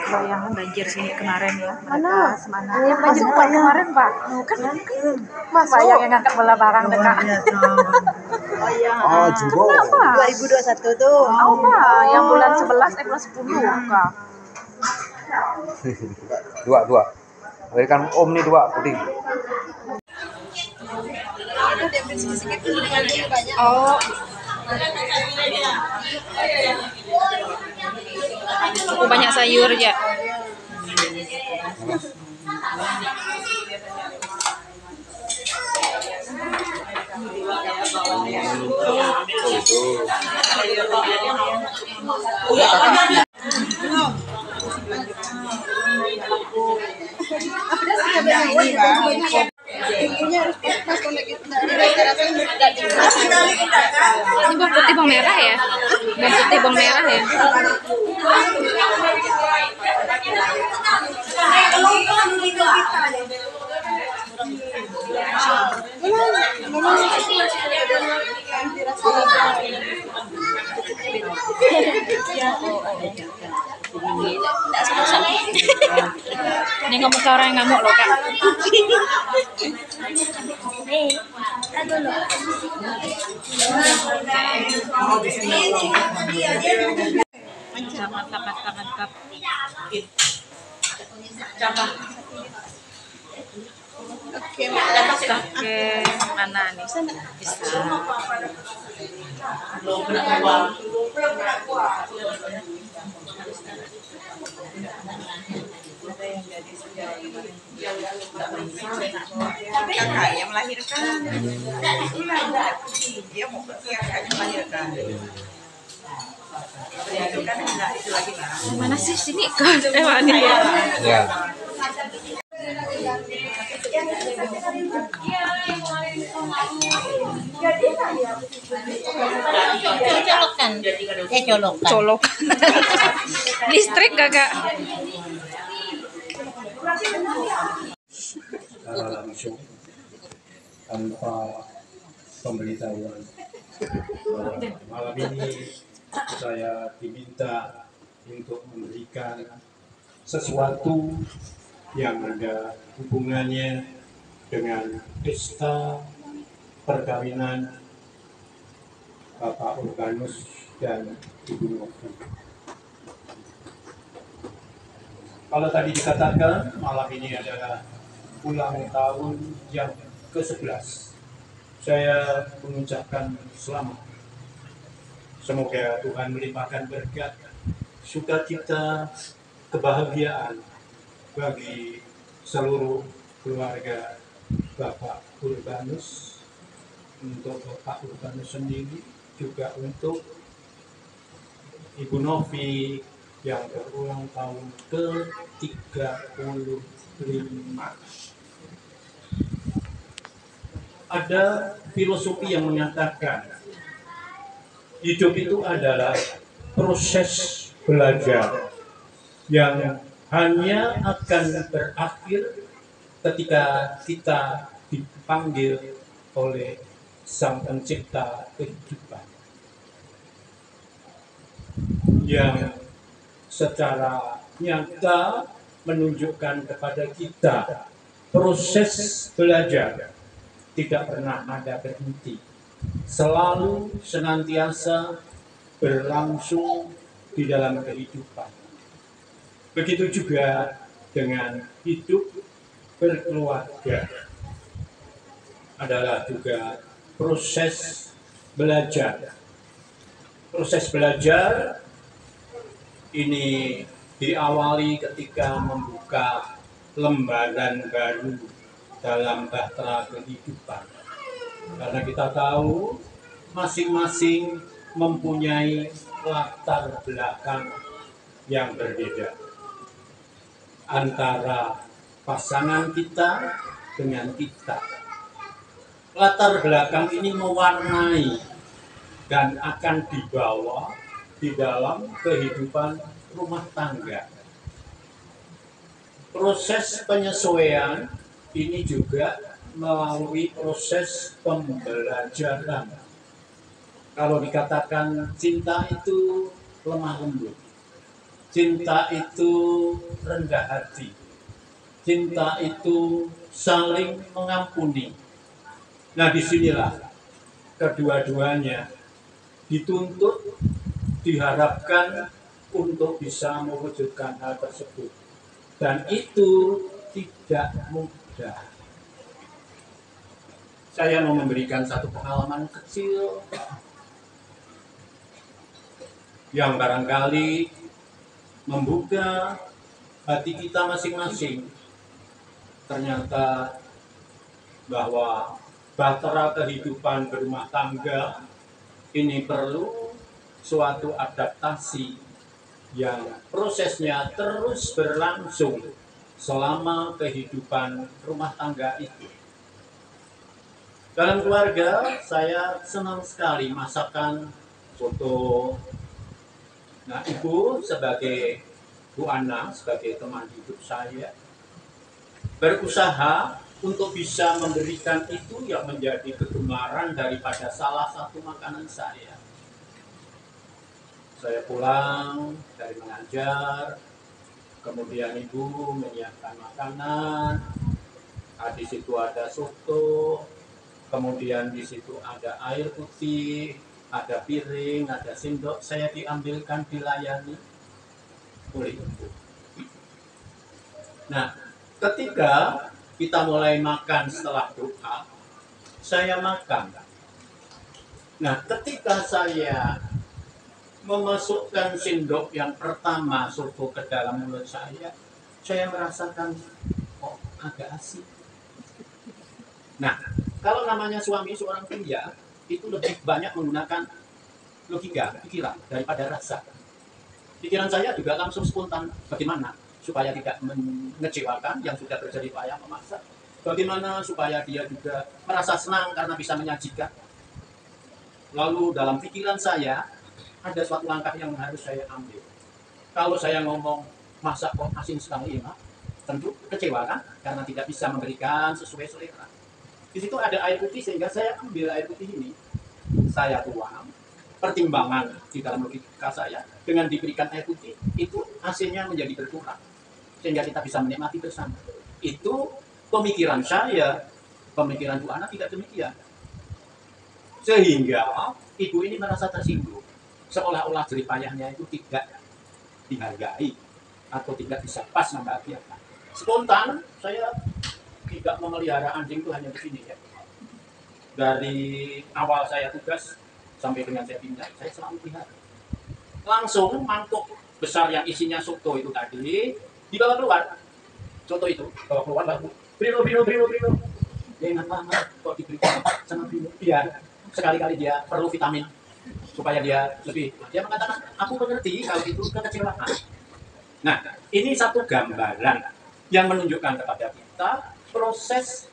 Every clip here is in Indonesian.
Bayangan banjir sini kemarin ya. Mana? Semana? Yang banjir kemarin Pak. Kan Pak yang ngangkat bola barang dekat. Oh iya. Oh, juga. 2021 tuh. Oh Pak, yang bulan 11 bulan 10 Kak. Dua. Berikan Om nih dua puding. Oh. Cukup banyak sayur ya. Ini bawang putih bawang merah ya? Bawang putih bawang merah ya? Ini ngomong ke orang yang ngamuk loh Kak. Mantap. Oke, mana nih? Bisa. Kakak yang melahirkan. Dia mau kakaknya melahirkan. Itu kan enggak itu lagi lah. Mana sih sini? Mana ya? Ya. Colokan. Colok. Listrik Kakak. Langsung tanpa pemberitahuan. Malam ini saya diminta untuk memberikan sesuatu yang ada hubungannya dengan pesta perkawinan Bapak Urbanus dan Ibu Novi. Kalau tadi dikatakan malam ini adalah ulang tahun yang ke-11, saya mengucapkan selamat. Semoga Tuhan melimpahkan berkat, sukacita, kebahagiaan bagi seluruh keluarga Bapak Urbanus, untuk Bapak Urbanus sendiri, juga untuk Ibu Novi yang berulang tahun ke-35. Ada filosofi yang mengatakan hidup itu adalah proses belajar yang hanya akan berakhir ketika kita dipanggil oleh Sang Pencipta kehidupan, yang secara nyata menunjukkan kepada kita proses belajar tidak pernah ada berhenti, selalu senantiasa berlangsung di dalam kehidupan. Begitu juga dengan hidup berkeluarga, adalah juga proses belajar. Proses belajar ini diawali ketika membuka lembaran baru dalam bahtera kehidupan. Karena kita tahu masing-masing mempunyai latar belakang yang berbeda antara pasangan kita dengan kita. Latar belakang ini mewarnai dan akan dibawa di dalam kehidupan rumah tangga. Proses penyesuaian ini juga melalui proses pembelajaran. Kalau dikatakan cinta itu lemah lembut, cinta itu rendah hati, cinta itu saling mengampuni. Nah, disinilah kedua-duanya dituntut, diharapkan untuk bisa mewujudkan hal tersebut. Dan itu tidak mudah. Saya mau memberikan satu pengalaman kecil yang barangkali membuka hati kita masing-masing. Ternyata bahwa bahtera kehidupan berumah tangga ini perlu suatu adaptasi yang prosesnya terus berlangsung selama kehidupan rumah tangga itu. Dalam keluarga, saya senang sekali masakan foto. Nah, Ibu sebagai Bu Ana, sebagai teman hidup saya, berusaha untuk bisa memberikan itu yang menjadi kegemaran daripada salah satu makanan saya. Saya pulang dari mengajar, kemudian Ibu menyiapkan makanan. Di situ ada soto, kemudian di situ ada air putih, ada piring, ada sendok. Saya diambilkan, dilayani oleh Ibu. Nah, ketika kita mulai makan setelah doa, saya makan. Nah, ketika saya memasukkan sendok yang pertama soto ke dalam mulut saya merasakan agak asik. Nah, kalau namanya suami seorang pria, itu lebih banyak menggunakan logika, pikiran daripada rasa. Pikiran saya juga langsung spontan, bagaimana supaya tidak mengecewakan yang sudah berjerih payah memasak. Bagaimana supaya dia juga merasa senang karena bisa menyajikan. Lalu dalam pikiran saya, ada suatu langkah yang harus saya ambil. Kalau saya ngomong, masak kok asin sekali ya, tentu kecewa kan? Karena tidak bisa memberikan sesuai selera. Di situ ada air putih, sehingga saya ambil air putih ini, saya tuang. Pertimbangan di dalam logika saya, dengan diberikan air putih, itu asinnya menjadi berkurang, sehingga kita bisa menikmati bersama. Itu pemikiran saya, pemikiran Bu Ana tidak demikian. Sehingga ibu ini merasa tersinggung, seolah-olah jerih payahnya itu tidak dihargai atau tidak bisa pas membahagiakan. Spontan, saya tidak memelihara anjing itu hanya di sini ya. Dari awal saya tugas sampai dengan saya pindah, saya selalu pelihara. Langsung mangkuk besar yang isinya soto itu tadi dibawa keluar. Soto itu bawa keluar, baru Brino. Dia ingat lama kok diberikan sama Brino. Biar sekali-kali dia perlu vitamin supaya dia lebih. Dia mengatakan, aku mengerti kalau itu kekecewaan. Nah, ini satu gambaran yang menunjukkan kepada kita proses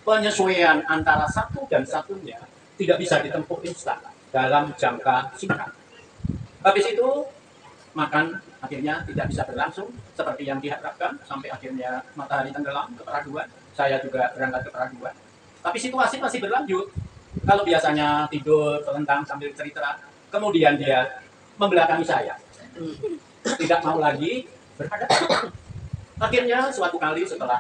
penyesuaian antara satu dan satunya tidak bisa ditempuh instan dalam jangka singkat. Habis itu makan akhirnya tidak bisa berlangsung seperti yang diharapkan sampai akhirnya matahari tenggelam ke peraduan. Saya juga berangkat ke peraduan. Tapi situasi masih berlanjut. Kalau biasanya tidur terlentang sambil cerita, kemudian dia membelakangi saya. Tidak mau lagi berhadapan. Akhirnya suatu kali setelah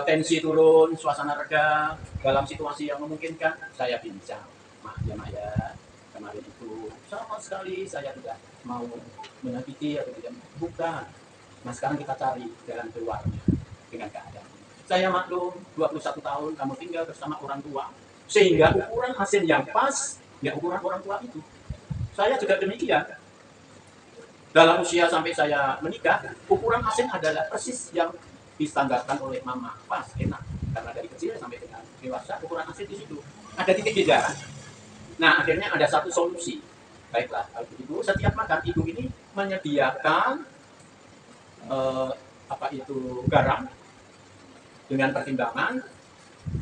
tensi turun, suasana reda, dalam situasi yang memungkinkan, saya bincang. Mak ya, kemarin itu sama sekali saya tidak mau menyakiti atau tidak. Bukan. Nah, sekarang kita cari jalan keluarnya dengan keadaan. Saya maklum, 21 tahun kamu tinggal bersama orang tua, sehingga ukuran hasil yang pas, ya ukuran orang tua itu. Saya juga demikian. Dalam usia sampai saya menikah, ukuran hasil adalah persis yang distandarkan oleh mama. Pas, enak. Karena dari kecil sampai dengan dewasa, ukuran hasil di situ. Ada titik beda. Nah, akhirnya ada satu solusi. Baiklah, kalau begitu, setiap makan ibu ini menyediakan garam dengan pertimbangan.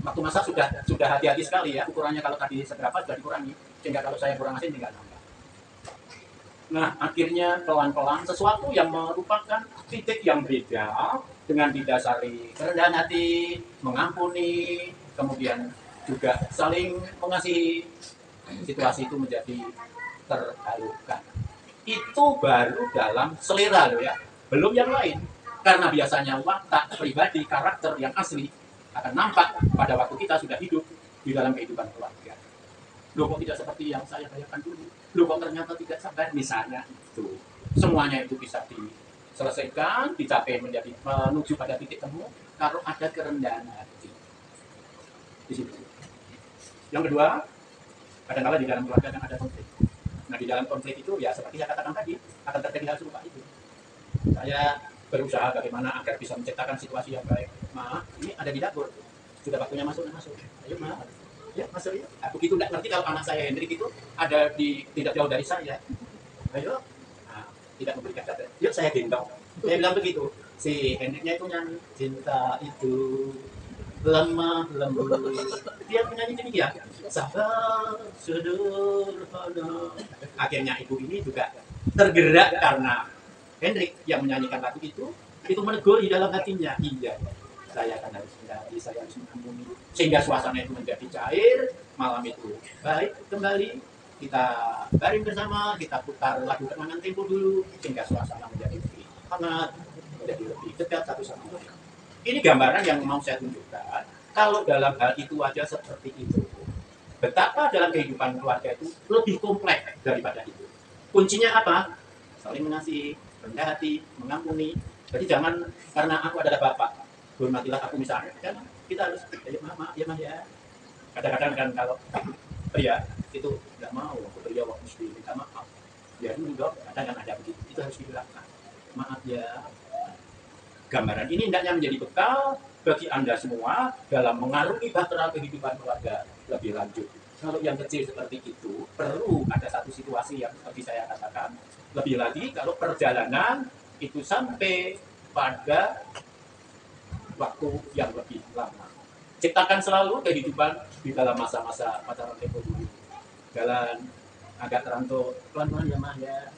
Waktu masak sudah hati-hati sekali ya, ukurannya kalau tadi seberapa sudah dikurangi. sehingga kalau saya kurang asin tinggal nambah. Nah, akhirnya pelan-pelan sesuatu yang merupakan titik yang beda dengan didasari kerendahan hati, mengampuni, kemudian juga saling mengasihi, situasi itu menjadi terhalukan. Itu baru dalam selera loh ya, belum yang lain. Karena biasanya watak pribadi, karakter yang asli akan nampak pada waktu kita sudah hidup di dalam kehidupan keluarga. Loh kok tidak seperti yang saya bayangkan dulu? Loh kok ternyata tidak sabar? Misalnya itu. Semuanya itu bisa diselesaikan, dicapai menjadi menuju pada titik temu kalau ada kerendahan hati. Di situ. Yang kedua, kadang-kadang di dalam keluarga kan ada konflik. Nah, di dalam konflik itu ya seperti saya katakan tadi, akan terjadi hal serupa itu. Saya berusaha bagaimana agar bisa menciptakan situasi yang baik. Ma, ini ada di dapur. Sudah waktunya masuk, masuk. Ayo, Ma. Ya, masuk ya. Aku gitu tidak ngerti kalau anak saya Hendrik itu ada di tidak jauh dari saya. Ayo. Nah, tidak memberikan kata. Yuk saya gendong. Saya bilang begitu. Si Hendriknya itu nyanyi cinta itu lemah lembut. Dia menyanyi demikian. Sabar sederhana. Akhirnya ibu ini juga tergerak karena Hendrik yang menyanyikan lagu itu menegur di dalam hatinya. Iya, saya akan harus menghadapi, saya harus mengampuni. Sehingga suasana itu menjadi cair, malam itu baik kembali. Kita baring bersama, kita putar lagu kenangan tempo dulu, sehingga suasana menjadi lebih hangat, menjadi lebih dekat satu sama lain. Ini gambaran yang mau saya tunjukkan. Kalau dalam hal itu aja seperti itu, betapa dalam kehidupan keluarga itu lebih kompleks daripada itu. Kuncinya apa? Saling mengasihi, rendah hati, mengampuni. Jadi jangan karena aku adalah bapak, hormatilah aku misalnya. Kan kita harus, ya mama, ya mah ya. Kadang-kadang kan kalau pria itu nggak mau, pria waktu mesti minta maaf. Ya dulu dong, kadang kan ada begitu. Itu harus dilakukan. Maaf ya. Gambaran ini hendaknya menjadi bekal bagi Anda semua dalam mengarungi bahtera kehidupan keluarga lebih lanjut. Kalau yang kecil seperti itu, perlu ada satu situasi yang seperti saya katakan. Lebih lagi kalau perjalanan itu sampai pada waktu yang lebih lama. Ciptakan selalu kehidupan di dalam masa-masa pacaran tempo dulu. Jalan agak terantau, pelan-pelan ya mah ya.